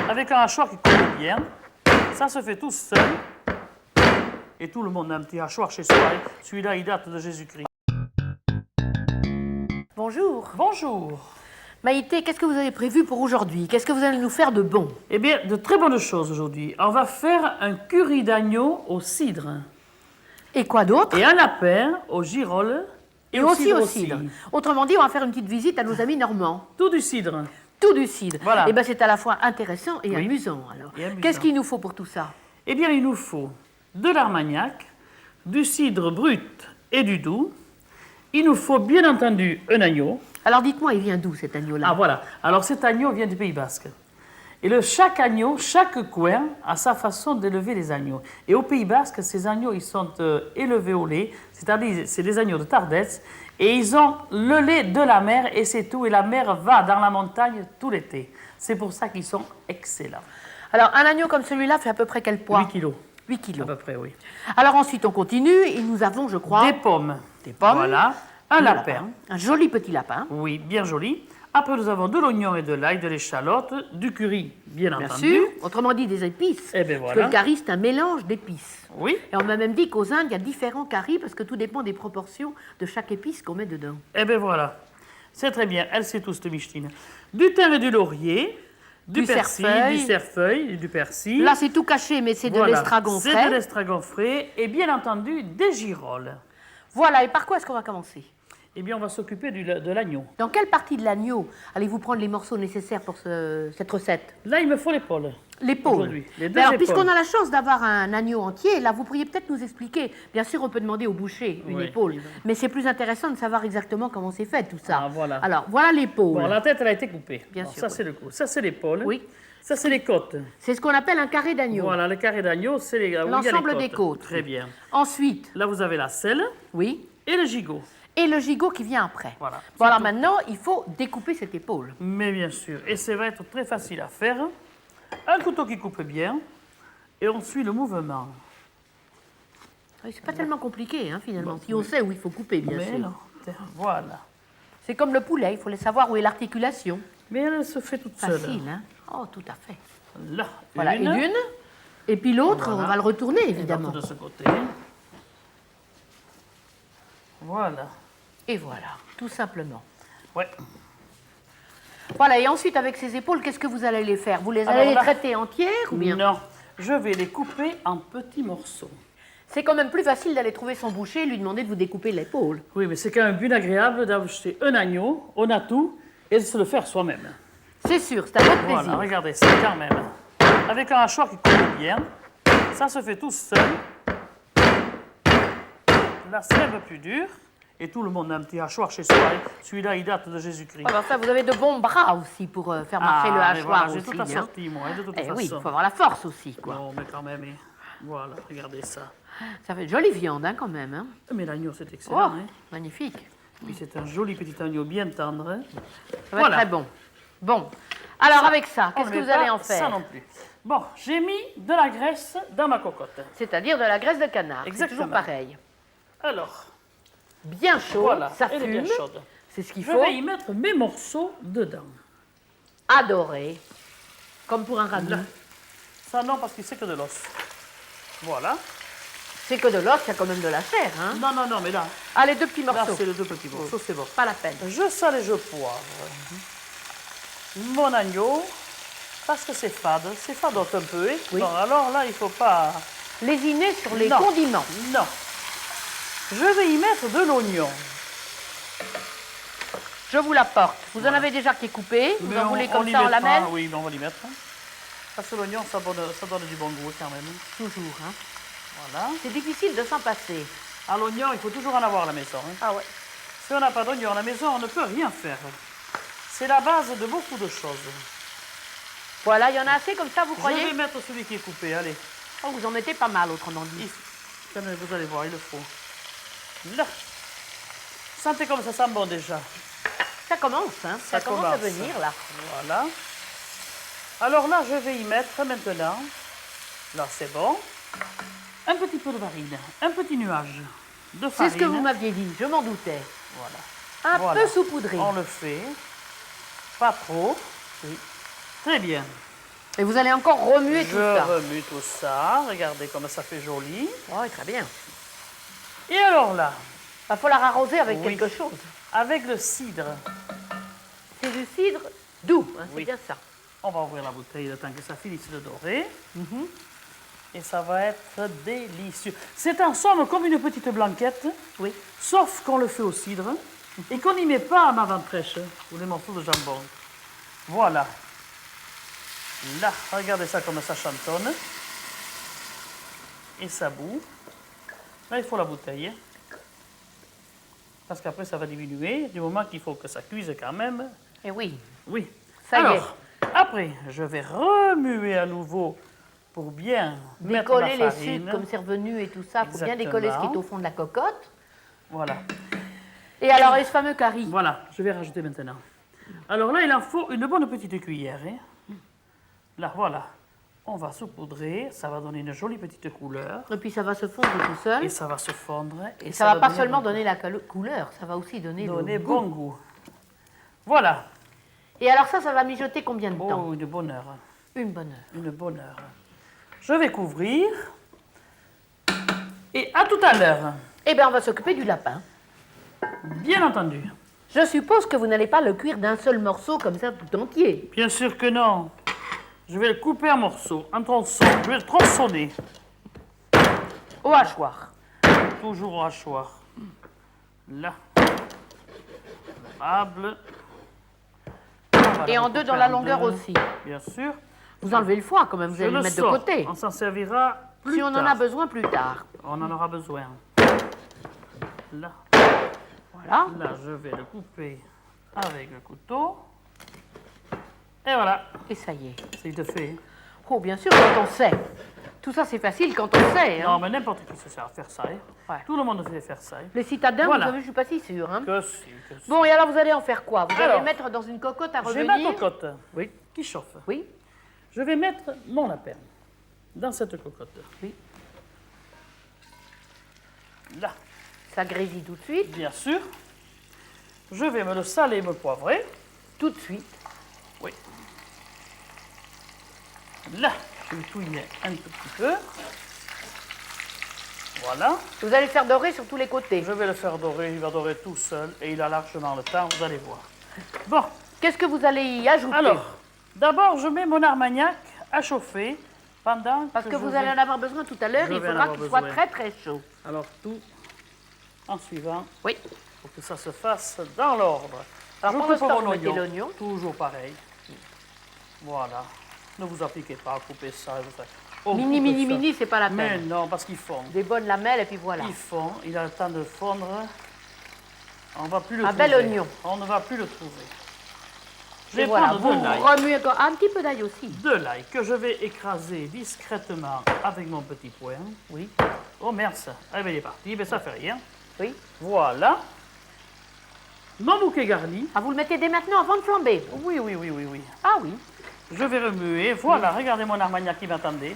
avec un hachoir qui coupe bien. Ça se fait tout seul. Et tout le monde a un petit hachoir chez soi. Celui-là, il date de Jésus-Christ. Bonjour. Bonjour. Maïté, qu'est-ce que vous avez prévu pour aujourd'hui? Qu'est-ce que vous allez nous faire de bon? Eh bien, de très bonnes choses aujourd'hui. On va faire un curry d'agneau au cidre. Et quoi d'autre? Et un lapin au girolles. Et aussi au cidre. Autrement dit, on va faire une petite visite à nos amis normands. Tout du cidre. Tout du cidre. Voilà. Eh bien, c'est à la fois intéressant et Oui. amusant, alors. Et amusant. Qu'est-ce qu'il nous faut pour tout ça? Eh bien, il nous faut de l'armagnac, du cidre brut et du doux. Il nous faut bien entendu un agneau. Alors, dites-moi, il vient d'où, cet agneau-là? Ah voilà, alors cet agneau vient du Pays Basque. Et chaque agneau, chaque coin a sa façon d'élever les agneaux. Et au Pays Basque, ces agneaux, ils sont élevés au lait, c'est-à-dire c'est des agneaux de Tardets, et ils ont le lait de la mer et c'est tout. Et la mer va dans la montagne tout l'été. C'est pour ça qu'ils sont excellents. Alors, un agneau comme celui-là fait à peu près quel poids? 8 kilos. 8 À kilos. peu près, oui. Alors ensuite, on continue et nous avons, je crois, Des pommes. des pommes. Voilà. Un lapin. Un joli petit lapin. Oui, bien joli. Après, nous avons de l'oignon et de l'ail, de l'échalote, du curry, bien Bien entendu. sûr. Autrement dit, des épices. Eh bien, Parce voilà. que le curry, c'est un mélange d'épices. Oui. Et on m'a même dit qu'aux Indes, il y a différents currys parce que tout dépend des proportions de chaque épice qu'on met dedans. Eh bien voilà, c'est très bien, elle sait tout, cette Michetine. Du thym et du laurier, du persil, cerfeuil. du cerfeuil et du persil. Là, c'est tout caché, mais c'est de Voilà, l'estragon c'est de frais. l'estragon frais et bien entendu des girolles. Voilà, et par quoi est-ce qu'on va commencer? Eh bien, on va s'occuper de l'agneau. Dans quelle partie de l'agneau allez-vous prendre les morceaux nécessaires pour cette recette? Là, il me faut l'épaule. L'épaule. Aujourd'hui, les deux Mais alors, épaules. puisqu'on a la chance d'avoir un agneau entier, là, vous pourriez peut-être nous expliquer. Bien sûr, on peut demander au boucher une Oui, épaule, évidemment. mais c'est plus intéressant de savoir exactement comment c'est fait tout ça. Ah, voilà. Alors, voilà l'épaule. Bon, la tête, elle a été coupée. Bien Bon, sûr, ça, oui. c'est le cou. Ça, c'est l'épaule. Oui. Ça, c'est les côtes. C'est ce qu'on appelle un carré d'agneau. Voilà, le carré d'agneau, c'est où il y a les L'ensemble des côtes. Très bien. Ensuite, Là, vous avez la selle oui, et le gigot. et le gigot qui vient après. Voilà. Bon, alors maintenant, il faut découper cette épaule. Mais bien sûr, et ça va être très facile à faire. Un couteau qui coupe bien, et on suit le mouvement. Oui, c'est pas tellement compliqué, hein, finalement, si on sait où il faut couper, bien Mais sûr. non, voilà. C'est comme le poulet, il faut savoir où est l'articulation. Mais elle se fait toute seule. Facile, hein? Oh, tout à fait. Là, Voilà, une. Et puis l'autre, Voilà. on va le retourner, Et évidemment. l'autre de ce côté. Voilà. Et voilà, tout simplement. Ouais. Voilà, et ensuite, avec ces épaules, qu'est-ce que vous allez les faire? Vous les Alors allez les là- traiter entières ou bien? Non, je vais les couper en petits morceaux. C'est quand même plus facile d'aller trouver son boucher et lui demander de vous découper l'épaule. Oui, mais c'est quand même bien agréable d'acheter un agneau, on a tout, et de se le faire soi-même. C'est sûr, c'est un votre Voilà, plaisir. regardez ça quand même. Avec un hachoir qui coupe bien, ça se fait tout seul. Là, c'est un peu plus dur. Et tout le monde a un petit hachoir chez soi. Celui-là, il date de Jésus-Christ. Alors ça, vous avez de bons bras aussi pour faire marcher le mais hachoir voilà, j'ai aussi. tout hein. assorti, moi, de toute Eh façon. oui, il faut avoir la force aussi, quoi. Non, mais quand même, voilà, regardez ça. Ça fait de jolie viande, hein, quand même. Hein. Mais l'agneau, c'est Oh, excellent. Hein. magnifique. Puis c'est un joli petit agneau bien tendre. Hein. Ça va être très bon. Bon, alors avec ça, On qu'est-ce que met vous allez pas en faire? Ça non plus. Bon, j'ai mis de la graisse dans ma cocotte. C'est-à-dire de la graisse de canard. C'est Exactement. toujours pareil. Alors, Bien chaud, voilà, ça elle est bien fume. chaude. C'est ce qu'il Je faut. vais y mettre mes morceaux dedans. Adorer. Comme pour un ragoût. Là. Ça non, parce que c'est que de l'os. Voilà. C'est que de l'os, il y a quand même de la chair. Hein. Non, non, non, mais là, Allez, deux petits là morceaux. c'est les deux petits morceaux, c'est bon. Pas la peine. Je sale et je poivre. Mon agneau, parce que c'est fade un peu. Hein. Oui. Bon, alors là, il ne faut pas... Lésiner sur les Non. condiments. Non. Je vais y mettre de l'oignon. Je vous l'apporte. Vous en avez déjà qui est coupé. Vous Mais en voulez on comme y ça en mettra, lamelles? Oui, mais on va l'y mettre. Parce que l'oignon, ça donne du bon goût quand même. Toujours. Hein. Voilà. C'est difficile de s'en passer. À l'oignon, il faut toujours en avoir à la maison. Hein. Ah ouais. Si on n'a pas d'oignon à la maison, on ne peut rien faire. C'est la base de beaucoup de choses. Voilà, il y en a assez comme ça, vous Je croyez? vais mettre celui qui est coupé, allez. Oh, vous en mettez pas mal, autrement dit. Tenez, vous allez voir, il le faut. Là. Sentez comme ça sent bon déjà. Ça commence, hein? Ça commence à venir, là. Voilà. Alors là, je vais y mettre maintenant, là c'est bon, un petit peu de farine, un petit nuage de C'est farine. ce que vous m'aviez dit, je m'en doutais. Voilà. Un Voilà. peu saupoudré. On le fait, pas trop. Oui. Très bien. Et vous allez encore remuer tout ça. Je remue tout ça. Regardez comme ça fait joli. Oui, très bien. Et alors là, Il va falloir arroser avec Oui. quelque chose. avec le cidre, C'est du cidre doux, hein, Oui. c'est bien ça. on va ouvrir la bouteille le temps que ça finisse de dorer. Et ça va être délicieux. C'est en somme comme une petite blanquette, Oui. sauf qu'on le fait au cidre et qu'on n'y met pas ma ventrèche ou les morceaux de jambon. Voilà. Là, regardez ça comme ça chantonne. Et ça bout. Là, il faut la bouteille. Parce qu'après, ça va diminuer. Du moment qu'il faut que ça cuise quand même. Et oui, Oui. Ça y est. Alors, après, je vais remuer à nouveau pour bien mettre décoller la les farine. sucres comme c'est revenu et tout ça, pour bien décoller ce qui est au fond de la cocotte. Voilà. Et alors, et ce fameux curry. Voilà, je vais rajouter maintenant. Alors là, il en faut une bonne petite cuillère. Hein. Là, voilà. On va saupoudrer, ça va donner une jolie petite couleur. Et puis ça va se fondre tout seul. Et ça va se fondre. Et Ça va pas donner seulement bon- donner la couleur, ça va aussi donner donner le goût. bon goût. Voilà. Et alors ça va mijoter combien de temps? Oh, une bonne heure. Une bonne heure. Une bonne heure. Je vais couvrir. Et à tout à l'heure, Eh bien, on va s'occuper du lapin. bien entendu. Je suppose que vous n'allez pas le cuire d'un seul morceau comme ça tout entier. Bien sûr que non. Je vais le couper en morceaux, en tronçons. Je vais le tronçonner. Au hachoir. Toujours au hachoir. Là. Aimable. Et en deux dans la longueur aussi. Bien sûr. Vous enlevez le foie quand même, vous Je allez le le mettre sors. de côté. On s'en servira plus Si on en tard. a besoin plus tard. On en aura besoin. Là. Voilà. Là, je vais le couper avec le couteau. Et voilà. Et ça y est. C'est de fait. Oh, bien sûr, quand on sait. Tout ça, c'est facile quand on sait. Hein. Non, mais n'importe qui se sert à faire ça. Hein. Ouais. Tout le monde sait faire ça. hein. Les citadins, Voilà. vous savez, je suis pas si sûre. Hein. Que si, que si. Bon, et alors vous allez en faire quoi? Vous allez Alors, le mettre dans une cocotte à J'ai revenir? ma cocotte Oui. qui chauffe. Oui. Je vais mettre mon lapin dans cette cocotte. Oui. Là, Ça grésille tout de suite. bien sûr. Je vais me le saler, me poivrer. Tout de suite. Oui. Là, je vais touiller un tout petit peu. Voilà. Vous allez le faire dorer sur tous les côtés. Je vais le faire dorer, il va dorer tout seul et il a largement le temps, vous allez voir. Bon, Qu'est-ce que vous allez y ajouter? alors, d'abord je mets mon armagnac à chauffer pendant Parce que vous je allez vais- en avoir besoin tout à l'heure, Je il vais en faudra avoir qu'il soit besoin. très très chaud. Alors tout en suivant Oui. pour que ça se fasse dans l'ordre. Alors, Je pendant ce coupe temps, mon vous mettez oignon, l'oignon. toujours pareil. Voilà. Ne vous appliquez pas à couper ça. On Mini, coupe mini, ça. mini, c'est pas la Mais peine. non, parce qu'ils font. Des bonnes lamelles et puis voilà. Ils font, il a le temps de fondre. On ne va plus le Un trouver. bel oignon. On ne va plus le trouver. Je Et vais voilà, prendre vous de l'ail. remuez encore un petit peu d'ail aussi. De l'ail que je vais écraser discrètement avec mon petit poing. Oui. Oh merde, ça. Ah ben il est parti, ben ça fait rien. Oui. Voilà. Mon bouquet garni. Ah, vous le mettez dès maintenant avant de flamber? Oui, oui, oui, oui, oui. Ah oui. Je vais remuer. Voilà, regardez mon armagnac qui m'attendait.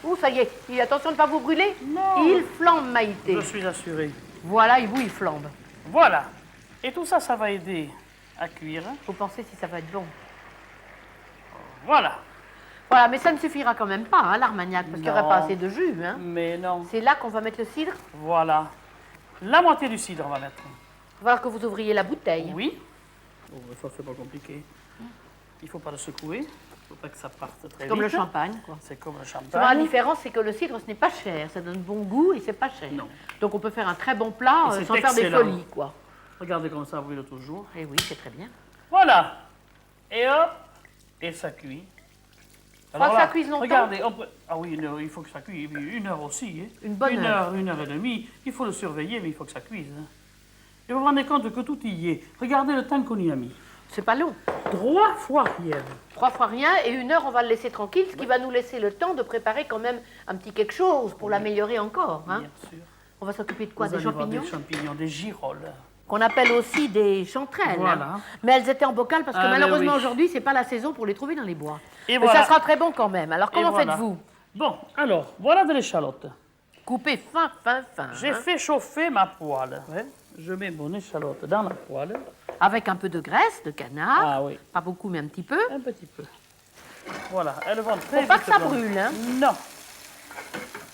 Ouh, ça y est. Et attention de ne pas vous brûler. Non. Il flambe, Maïté. Je suis assuré. Voilà, et vous, il flambe. Voilà. Et tout ça, ça va aider à cuire. Vous pensez si ça va être bon? Voilà. Voilà, mais ça ne suffira quand même pas, hein, l'armagnac, parce qu'il n'y aurait Non. pas assez de jus. Hein. Mais non. C'est là qu'on va mettre le cidre. Voilà. La moitié du cidre, on va mettre. Il va falloir que vous ouvriez la bouteille. Oui. Oh, ça, c'est pas compliqué. Il ne faut pas le secouer. Il ne faut pas que ça parte très Comme le vite. champagne, quoi. C'est comme le Seulement, la champagne. différence, c'est que le cidre, ce n'est pas cher. Ça donne bon goût et c'est pas cher. Non. Donc, on peut faire un très bon plat Et c'est sans faire des excellent. folies, quoi. Regardez comme ça brûle toujours. Et oui, c'est très bien. Voilà. Et hop. Et ça cuit. Faut que ça cuise longtemps. Regardez. Ah oui, il faut que ça cuise. Une heure aussi. Hein. Une bonne heure. Une heure et demie. Il faut le surveiller, mais il faut que ça cuise. hein. Et vous vous rendez compte que tout y est. Regardez le temps qu'on y a mis. C'est pas long. 3 fois rien. 3 fois rien et 1 heure, on va le laisser tranquille, ce qui va nous laisser le temps de préparer quand même un petit quelque chose pour l'améliorer encore. Hein. Bien sûr. On va s'occuper de quoi? Vous Des allez voir champignons? Des champignons, des girolles. Qu'on appelle aussi des chanterelles. Voilà. Hein. Mais elles étaient en bocal parce que Ah, ben malheureusement oui. aujourd'hui, c'est pas la saison pour les trouver dans les bois. Et Mais voilà. ça sera très bon quand même. Alors Et comment voilà. faites-vous? Bon, alors, voilà de l'échalote. Coupez fin, fin, fin. J'ai hein. fait chauffer ma poêle. Je mets mon échalote dans la poêle. Avec un peu de graisse de canard. Ah oui, Pas beaucoup, mais un petit peu. un petit peu. Voilà, elles vont très Faut pas vite que ça blanc. brûle, hein. Non.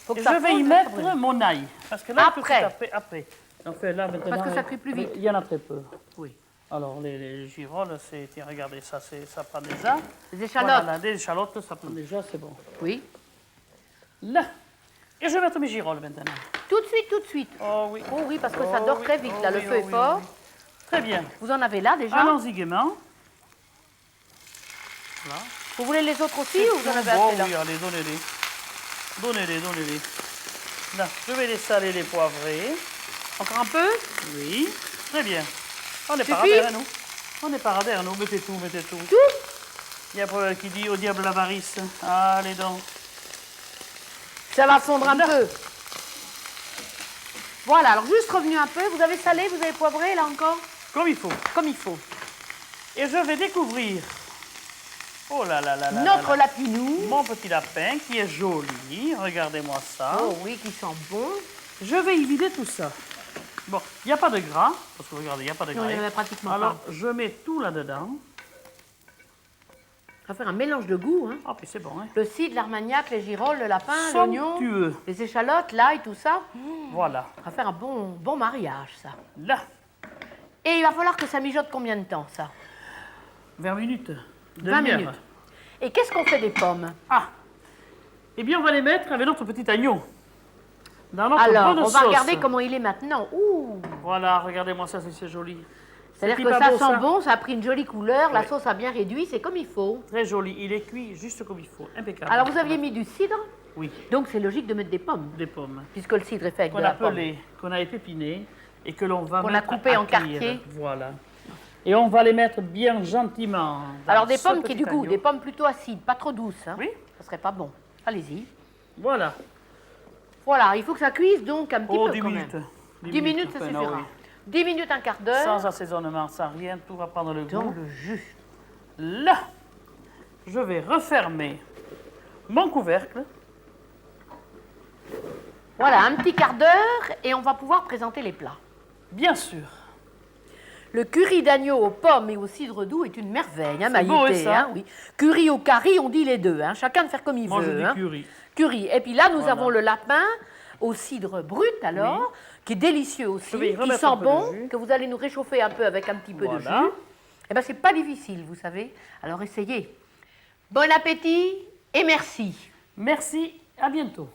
Faut que Et ça je vais y fonde, ça brûle. mettre mon ail. Parce que là, il faut Après. tout taper après. Donc là, maintenant, Parce que ça cuit plus vite. Il y en a très peu. Oui. Alors, les girolles, tiens, regardez, ça prend déjà. Les échalotes. Voilà, des échalotes, ça prend déjà, c'est bon. Oui. Là. Et je vais mettre mes girolles maintenant. Tout de suite, tout de suite. Oh oui. Oh oui, parce que ça Oh dort oui, très vite, oh là, le oui, feu oh est oui, fort. oh oui. Très bien. Vous en avez là déjà? Allons-y gaiement. Voilà. Vous voulez les autres aussi ou vous en avez Oh assez là? oui, allez, donnez-les. Donnez-les, donnez-les. Là, je vais les saler, les poivrer. Encore un peu? Oui, très bien. On est Suffit? paradère, nous. On est paradère, nous. Mettez tout, mettez tout. Tout? Il y a pas qui dit au diable l'avarice. Allez donc. Ça va fondre un Là. peu. Voilà, alors juste revenu un peu. Vous avez salé, vous avez poivré là encore? Comme il faut. Comme il faut. Et je vais découvrir. Oh là là là là. Notre là là. lapinou. Mon petit lapin qui est joli. Regardez-moi ça. Oh oui, qui sent bon. Je vais y vider tout ça. Bon, il n'y a pas de gras. Parce que regardez, il n'y a pas de Non, gras. il n'y en avait pratiquement Alors, pas. je mets tout là-dedans. Ça va faire un mélange de goût. Hein. Ah, puis c'est bon, hein. Le cidre, l'armagnac, les girolles, le lapin, l'oignon, Somptueux. les échalotes, l'ail, tout ça. Voilà. Ça va faire un bon mariage, ça. Là, Et il va falloir que ça mijote combien de temps, ça? 20 minutes. 20 Demi-heure. minutes. Et qu'est-ce qu'on fait des pommes? Ah, eh bien, on va les mettre avec notre petit agneau. Dans notre Alors, bonne on va sauce. regarder comment il est maintenant. Ouh! Voilà, regardez-moi ça, c'est joli. C'est-à-dire C'est que pas ça beau, sent ça bon, ça a pris une jolie couleur, la Ouais. sauce a bien réduit, c'est comme il faut. Très joli. Il est cuit juste comme il faut. Impeccable. Alors, vous aviez mis du cidre, Oui, donc c'est logique de mettre des pommes, des pommes. puisque le cidre est fait avec Qu'on de la a pomme. pelées, qu'on a épinées et que l'on va Qu'on a mettre coupées à en cuire. quartiers. Voilà. Et on va les mettre bien gentiment. dans Alors, des ce pommes qui, petit du goût, agneau. des pommes plutôt acides, pas trop douces. Hein. Oui. Ça serait pas bon. Allez-y. Voilà. Voilà, il faut que ça cuise donc un petit Oh, peu 10 quand minutes. même. 10 minutes, ça enfin, suffira. oui. 10 minutes, un quart d'heure. Sans assaisonnement, sans rien, tout va prendre le Dans goût. le jus. Là, je vais refermer mon couvercle. Voilà, un petit quart d'heure et on va pouvoir présenter les plats. Bien sûr. Le curry d'agneau aux pommes et au cidre doux est une merveille, hein, C'est beau, Maïté, ça. hein, oui. Curry au curry, on dit les deux, hein, chacun de faire comme il Moi, je veut. dis hein. curry. Curry. Et puis là, nous Voilà. avons le lapin au cidre brut, alors, qui est délicieux aussi, Je vais y qui remettre sent un peu de bon, jus. que vous allez nous réchauffer un peu avec un petit peu de Voilà. jus. Eh bien, c'est pas difficile, vous savez. Alors, essayez. Bon appétit et merci. Merci, à bientôt.